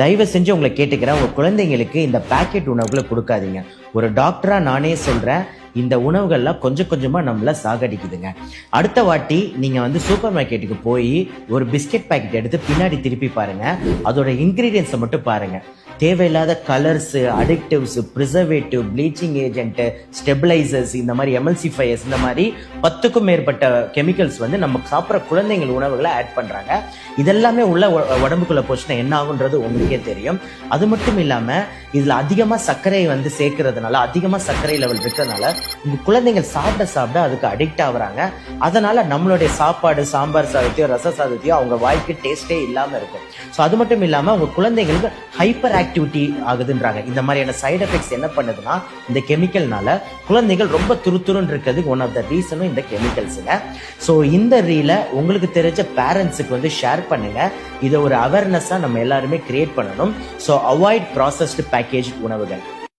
தயவு செஞ்சு உங்களை கேட்டுக்கிறேன், உங்கள் குழந்தைங்களுக்கு இந்த பேக்கெட் உணவுகளை கொடுக்காதீங்க. ஒரு டாக்டராக நானே சொல்கிறேன், இந்த உணவுகள்லாம் கொஞ்சம் கொஞ்சமாக நம்மளை சாகடிக்குதுங்க. அடுத்த வாட்டி நீங்கள் சூப்பர் மார்க்கெட்டுக்கு போய் ஒரு பிஸ்கெட் பேக்கெட் எடுத்து பின்னாடி திருப்பி பாருங்கள், அதோட இன்க்ரீடியன்ஸை மட்டும் பாருங்கள். தேவையில்லாத colours, additives, preservative, bleaching agent, stabilisers, இந்த மாதிரி எம்எல்சிஃபையர்ஸ், இந்த மாதிரி 10க்கும் மேற்பட்ட கெமிக்கல்ஸ் நம்ம சாப்பிட்ற குழந்தைங்கள் உணவுகளை ஆட் பண்ணுறாங்க. இதெல்லாமே உள்ள உடம்புக்குள்ளே போச்சுன்னா என்ன ஆகுன்றது உங்களுக்கே தெரியும். அது மட்டும் இல்லாமல் இதில் அதிகமாக சர்க்கரை சேர்க்கறதுனால, அதிகமாக சர்க்கரை லெவல் இருக்கிறதுனால உங்கள் குழந்தைங்கள் சாப்பிட அதுக்கு அடிக்ட் ஆகுறாங்க. அதனால் நம்மளுடைய சாப்பாடு, சாம்பார் சாதத்தையோ ரச சாதத்தையோ அவங்க வாய்க்கு டேஸ்ட்டே இல்லாமல் இருக்கும். ஸோ அது மட்டும் இல்லாமல் உங்கள் குழந்தைங்களுக்கு ஹைப்பர் ஆக்டிவிட்டி ஆகுதுன்றாங்க. இந்த மாதிரியான சைடு எஃபெக்ட்ஸ் என்ன பண்ணுதுன்னா, இந்த கெமிக்கல்னால குழந்தைகள் ரொம்ப துருத்துருன்னு இருக்கிறதுக்கு ஒன் ஆஃப் த ரீசனும் இந்த கெமிக்கல்ஸுங்க. ஸோ இந்த ரீலை உங்களுக்கு தெரிஞ்ச பேரண்ட்ஸுக்கு ஷேர் பண்ணுங்க. இதை ஒரு அவேர்னஸாக நம்ம எல்லாருமே கிரியேட் பண்ணணும். ஸோ அவாய்ட் ப்ராசஸ்டு பேக்கேஜ் உணவுகள்.